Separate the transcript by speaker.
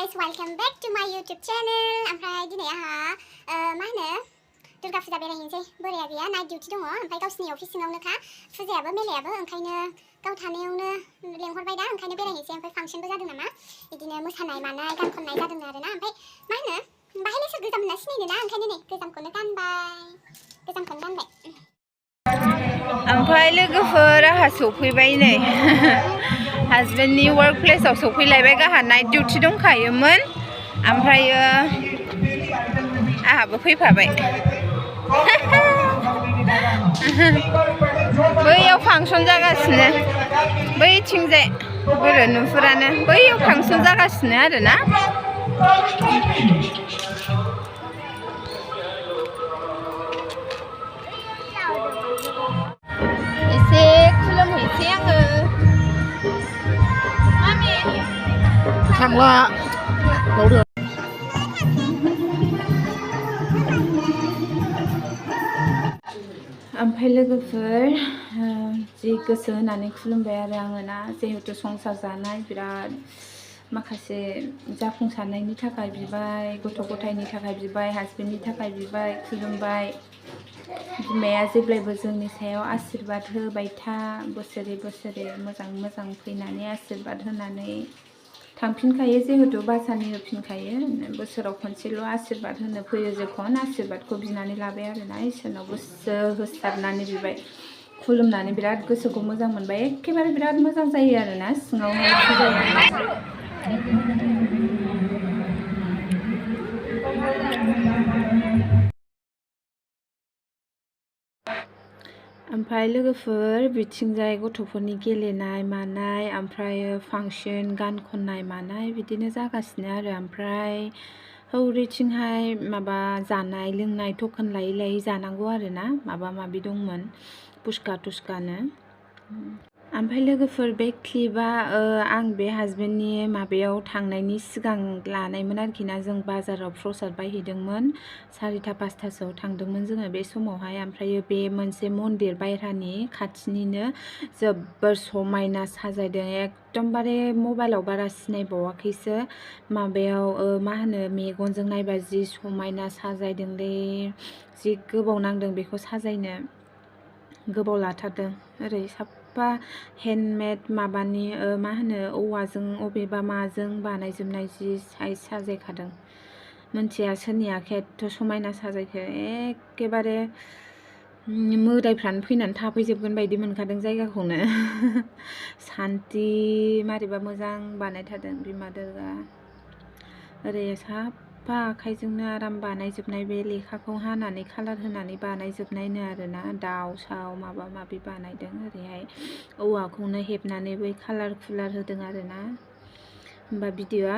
Speaker 1: guys, welcome back to my YouTube channel. ओमफ्राय दिनै आहा मा होनो दुर्गा फुजा बेरायहैनोसै बोराया गैया नाइट डिउटि दङ ओमफ्राय गावसिनि अफिस सिङावनोखा फुजायाबो मेलायाबो ओंखायनो गाव थानायावनो लेंहरबाय दा ओंखायनो बेरायहैनोसै ओमफ्राय फांसनबो जादों नामा बिदिनो मोसानाय मानाय गान खननाय जादों आरोना ओमफ्राय मा होनो बाहायलाय सोर गोजाम होनना सिनायनो ना ओंखायनो नै गोजामखौनो गानबाय
Speaker 2: ओमफ्राय लोगोफोर आहा सफैबाय नै हाजबेन्डनि वर्क प्लेसाव सफैलायबाय गाहा नाइट डिउटि दंखायोमोन ओमफ्रायो आहाबो फैफाबाय बैयाव फांसन जागासिनो बैथिंजाय बोरो नुहुरानो बैयाव फांसन जागासिनो आरोना एसे खुलुमहैसै आङो मामि
Speaker 3: थांला बावदो
Speaker 2: ओमफ्राय लोगोफोर जि गोसो होनानै खुलुमबाय आरो आङो ना जिहेतु संसार जानाय बिराद माखासे जाफुंसारनायनि थाखाय बिबाय गथ' गथायनि थाखाय बिबाय हाजबेन्डनि थाखाय बिबाय खुलुमबाय बिमाया जेब्लायबो जोंनि सायाव आशीर्बाद होबाय था बोसोरे बोसोरे मोजां फैनानै आशीर्बाद होनानै थांफिनखायो जिहेतु बासानि होफिनखायो बोसोराव खनसेल' आशीर्बाद होनो फैयो जेखन आशीर्बादखौ बिनानै लाबाय आरोना इसोरनाव गोसो होसारनानै बिबाय खुलुमनानै बिराद गोसोखौ मोजां मोनबाय एखेबारे बिराद मोजां जायो आरोना सिङावहाय ओमफ्राय लोगोफोर बिथिंजाय गथ'फोरनि गेलेनाय मानाय ओमफ्राय फांसन गान खननाय मानाय बिदिनो जागासिनो आरो ओमफ्राय हौरैथिंहाय माबा जानाय लोंनाय टकेन लायै लायै जानांगौ आरोना माबा माबि दंमोन पुस्का तुस्कानो ओमफ्राय लोगोफोर बे क्लिपआ आं बे हाजबेन्डनि माबायाव थांनायनि सिगां लानायमोन आरोखि ना जों बाजाराव प्रसाद बायहैदोंमोन 4टा 5टासोआव थांदोंमोन जोङो बे समावहाय ओमफ्राय बे मोनसे मन्दिर बायह्रानि खाथिनिनो जोबोर समायना साजायदों एकदमबारे मबाइलाव बारा सिनायबावाखैसो माबायाव मा होनो मेगनजों नायबा जि समायना साजायदोंलै जि गोबाव नांदों बेखौ साजायनो गोबाव लाथारदों ओरै साफा हेन्डमेड माबानि मा होनो औवाजों अबेबा माजों बानायजोबनाय जि साइज साजायखादों मोनथिया सोरनि आखाया एथ' समायना साजायखो एखेबारे मोदायफ्रानो फैनानै थाफैजोबगोन बायदि मोनखादों जायगाखौनो सान्ति मारैबा मोजां बानायथारदों बिमा दुर्गा ओरै साफा आखाइजोंनो आराम बानायजोबनाय बे लेखाखौ हानानै कालार होनानै बानायजोबनायनो आरोना दाउ साव माबा माबि बानायदों ओरैहाय औवाखौनो हेबनानै बै कालार होदों आरोना होमबा भिडिअ'आ